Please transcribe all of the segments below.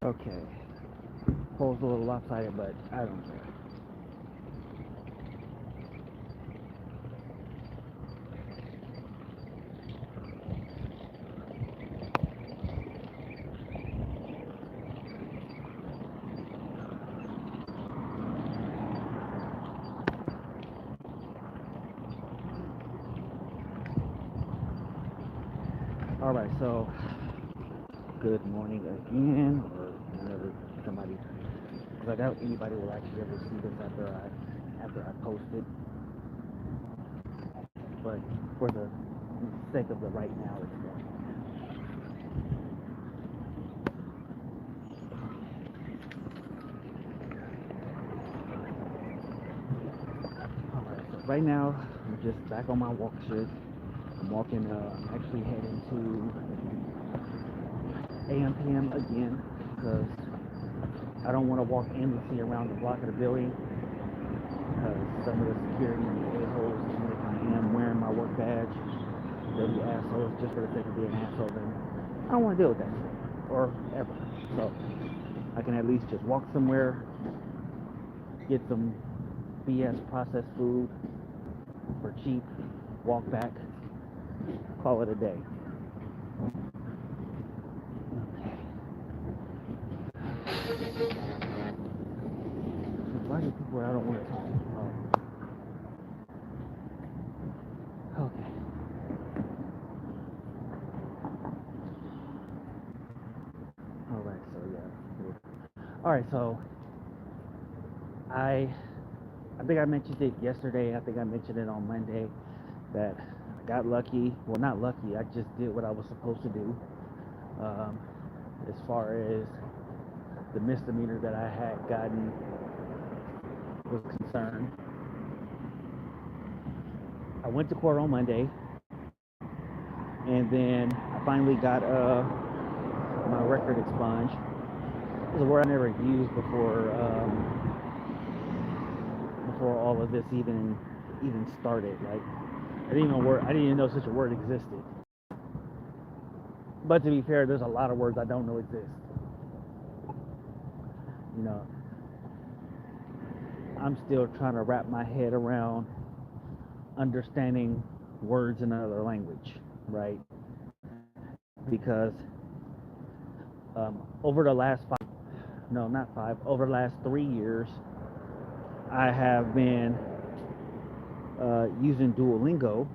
Okay. Pole's a little lopsided, but I don't care. All right, so good morning again, or whenever somebody, because I doubt anybody will actually ever see this after I post it. But for the sake of the right now, it's going. All right, so right now I'm just back on my walk shit. I'm walking. I'm actually heading to AMPM again because I don't want to walk endlessly around the block of the building because some of the security a-holes, even if I am wearing my work badge, they'll be assholes just for the sake of being assholes, and I don't want to deal with that shit, or ever. So I can at least just walk somewhere, get some BS processed food for cheap, walk back, call it a day. Why do people I don't want to talk to? Oh. Okay. All right, so yeah. All right, so I I think I mentioned it yesterday. I think I mentioned it on Monday that I got lucky. Well, not lucky. I just did what I was supposed to do. Um, as far as the misdemeanor that I had gotten was concerned, I went to court on Monday, and then I finally got my record expunged. It was a word I never used before all of this even started. Like I didn't even know such a word existed. But to be fair, there's a lot of words I don't know exist. You know, I'm still trying to wrap my head around understanding words in another language, right? Because over the last no, not five, over the last 3 years, I have been using Duolingo,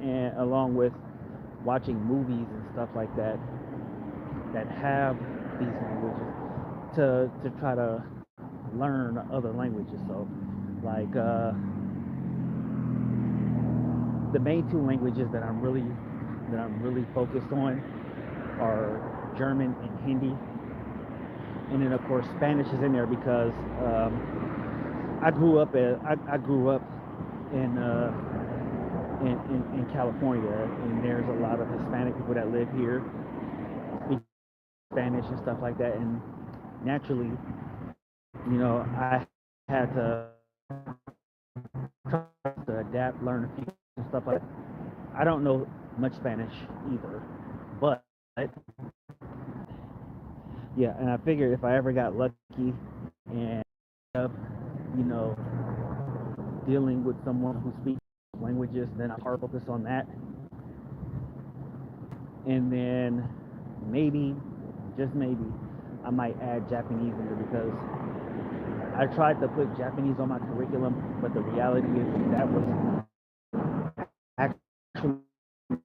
and along with watching movies and stuff like that that have these languages to try to learn other languages. So, like the main two languages that I'm really focused on are German and Hindi, and then of course Spanish is in there because I grew up in, in California, and there's a lot of Hispanic people that live here, speak Spanish and stuff like that, and naturally, I had to try to adapt, learn a few stuff like that. I don't know much Spanish either, but yeah, and I figured if I ever got lucky and you know dealing with someone who speaks languages, then I'll focus on that, and then maybe, just maybe, I might add Japanese in there because I tried to put Japanese on my curriculum, but the reality is that was actually the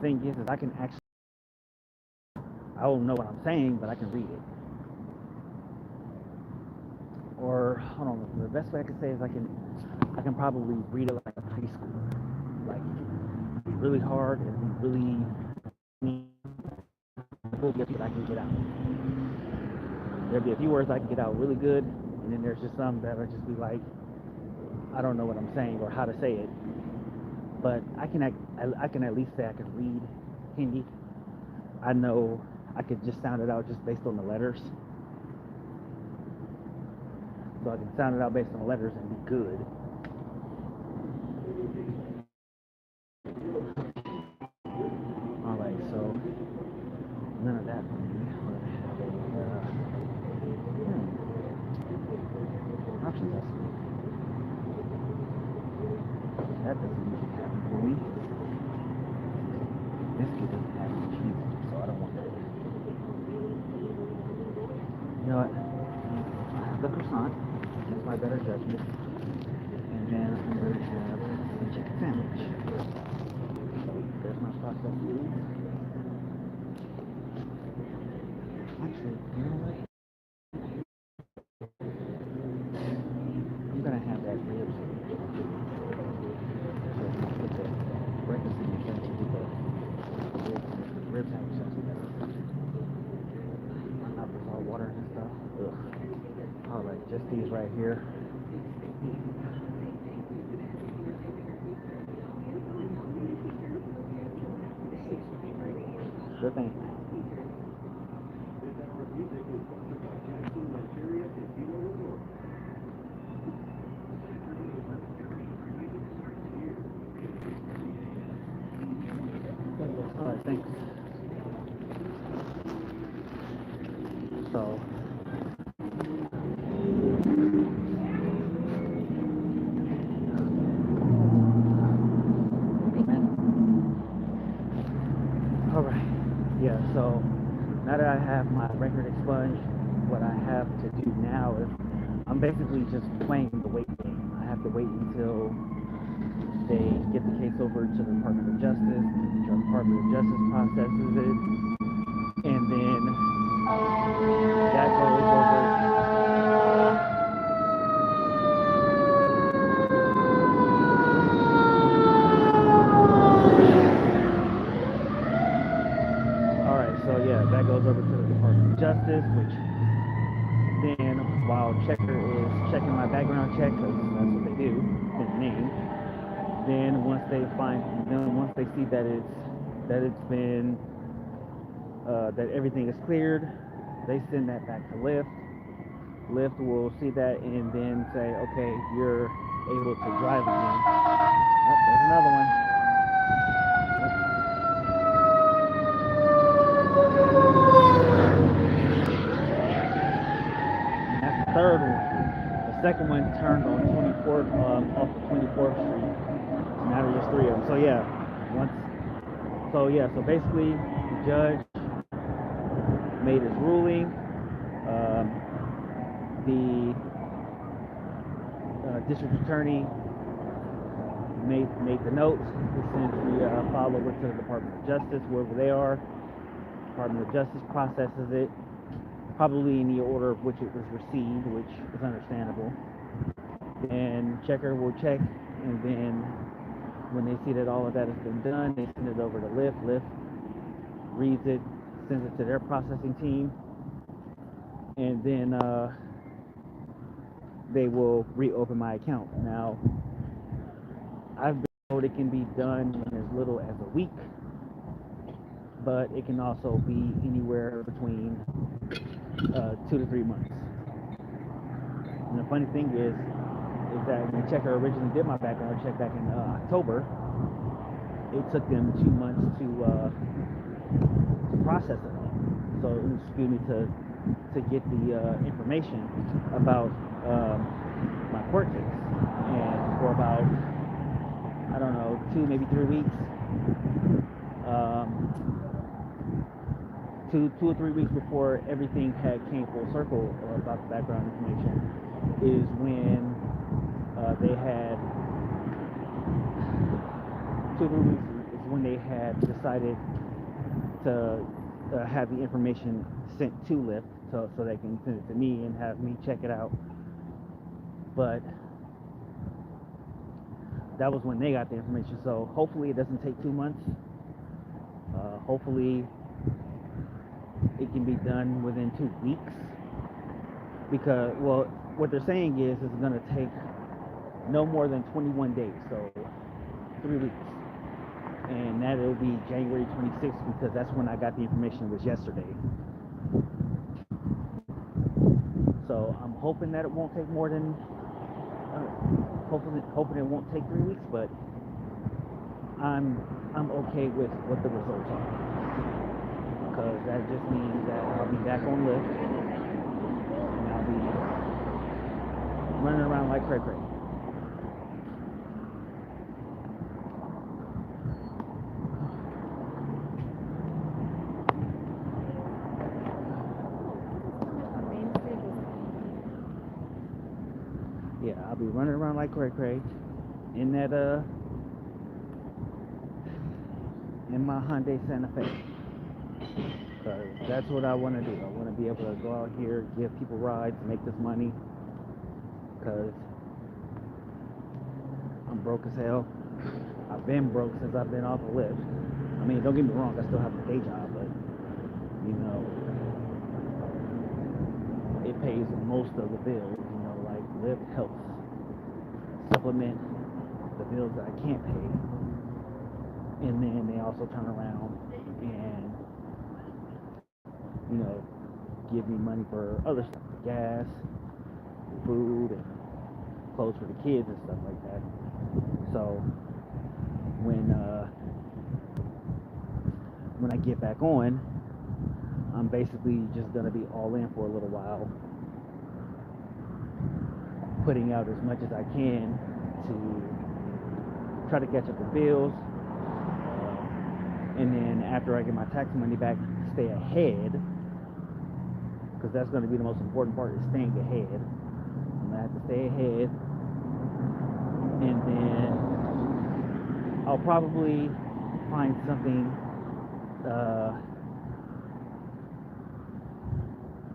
thing is I can actually I don't know what I'm saying, but I can read it. Or hold on, the best way I can say is I can probably read it like a preschooler. Like really hard and really that I can get out. There'll be a few words I can get out really good, and then there's just some that will just be like, I don't know what I'm saying or how to say it. But I can at least say I can read Hindi. I know I could just sound it out just based on the letters. So I can sound it out based on the letters and be good. All right, so that doesn't really happen for me. Biscuit doesn't have any cheese, so I don't want that. You know what? I have the croissant. That's my better judgment. And then I'm going to have a chicken sandwich. So there's my processed foods. Actually, you know what? I'm going to have that ribs. Put the breakfast in the sandwich with the ribs sandwich. Not the salt water and stuff. Ugh. Alright, just these right here. Good thing. Alright, thanks. So alright. Yeah, so now that I have my record expunged, what I have to do now is I'm basically just playing the wait game. I have to wait until they get the case over to the Department of Justice. The Department of Justice processes it, and then that goes over. Alright, so yeah, that goes over to the Department of Justice, which then while Checker is checking my background check, because that's what they do, in the name. Then once they see that it's been that everything is cleared, they send that back to Lyft. Lyft will see that and then say, okay, you're able to drive again. Oh, there's another one. And that's the third one. The second one turned on 24th, off of 24th Street. Now there's just 3 of them. So yeah, so basically the judge made his ruling. The district attorney made the notes. He sends the file over to the Department of Justice, wherever they are. Department of Justice processes it, probably in the order of which it was received, which is understandable. And Checker will check, and then when they see that all of that has been done, they send it over to Lyft. Lyft reads it, sends it to their processing team, and then they will reopen my account. Now, I've been told it can be done in as little as a week, but it can also be anywhere between 2 to 3 months. And the funny thing is that when Checker originally did my background check back in October, it took them 2 months to process it. So excuse me, to get the information about my court case, and for about, I don't know, 2 maybe 3 weeks, 2 or 3 weeks before everything came full circle about the background information, is when they had 2 or 3 weeks is when they had decided to have the information sent to Lyft, so they can send it to me and have me check it out. But that was when they got the information. So hopefully it doesn't take 2 months. Hopefully it can be done within 2 weeks. Because, well, what they're saying is it's going to take no more than 21 days, so 3 weeks. And that will be January 26th, because that's when I got the information. It was yesterday. So I'm hoping that it won't take more than, hoping it won't take 3 weeks, but I'm okay with what the results are, because that just means that I'll be back on Lyft, and I'll be running around like cray-cray. running around like cray cray in that in my Hyundai Santa Fe. Because that's what I want to do. I want to be able to go out here, give people rides, make this money. Because I'm broke as hell. I've been broke since I've been off of Lyft. I mean, don't get me wrong, I still have a day job, but you know, it pays most of the bills. You know, like Lyft helps supplement the bills that I can't pay, and then they also turn around and you know give me money for other stuff, gas, food, and clothes for the kids and stuff like that. So when I get back on, I'm basically just gonna be all in for a little while, putting out as much as I can to try to catch up the bills, and then after I get my tax money back, stay ahead, because that's going to be the most important part, is staying ahead. I'm gonna have to stay ahead, and then I'll probably find something.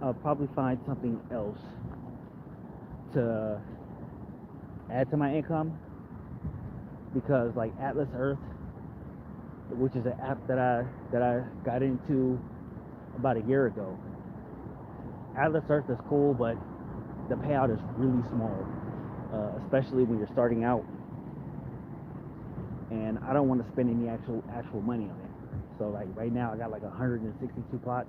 I'll probably find something else to add to my income, because like Atlas Earth, which is an app that I got into about a year ago. Atlas Earth is cool, but the payout is really small, especially when you're starting out. And I don't want to spend any actual money on it. So like right now I got like 162 plots,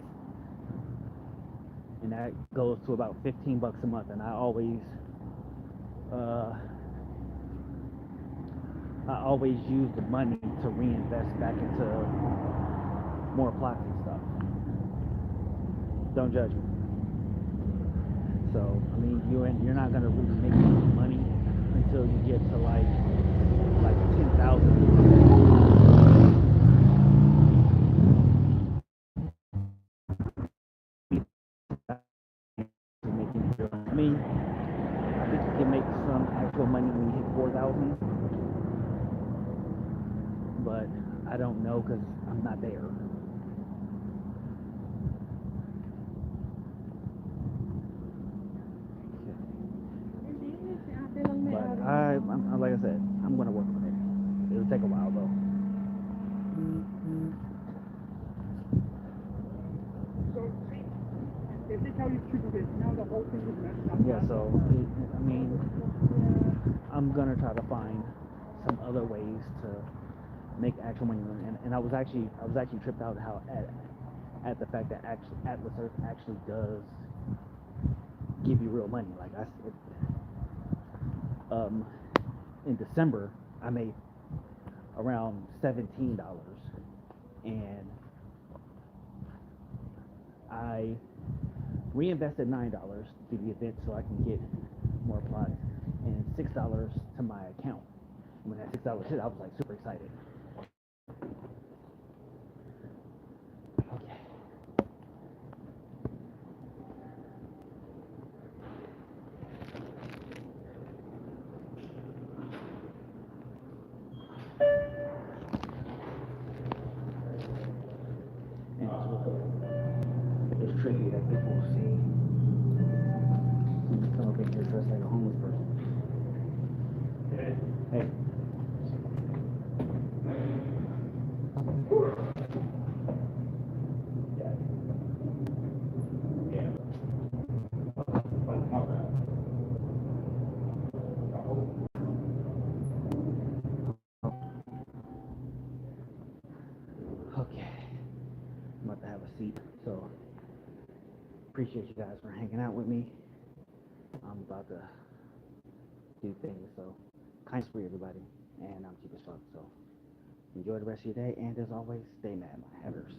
and that goes to about $15 a month. And I always use the money to reinvest back into more plots and stuff. Don't judge me. So I mean, you're not gonna really make any money until you get to like 10,000. I mean, I think you can make some actual money when you hit 4,000, but I don't know because I'm not there. But I'm like I said, I'm gonna work on it. It'll take a while though. If they tell you to do this, now the whole thing is messed up. Yeah, so I mean, I'm gonna try to find some other ways to make actual money, and I was actually tripped out how at the fact that actually Atlas Earth actually does give you real money. Like in December I made around $17, and I reinvested $9 to the event so I can get more plots, and $6 to my account. And when that $6 hit, I was like super excited. Okay. And it's tricky that people see come up in here dressed like a homeless person. Hey. Okay. I'm about to have a seat, so appreciate you guys for hanging out with me. I'm about to do things, so kindness for everybody, and I'm cheap as fuck, so enjoy the rest of your day, and as always, stay mad, my hatters.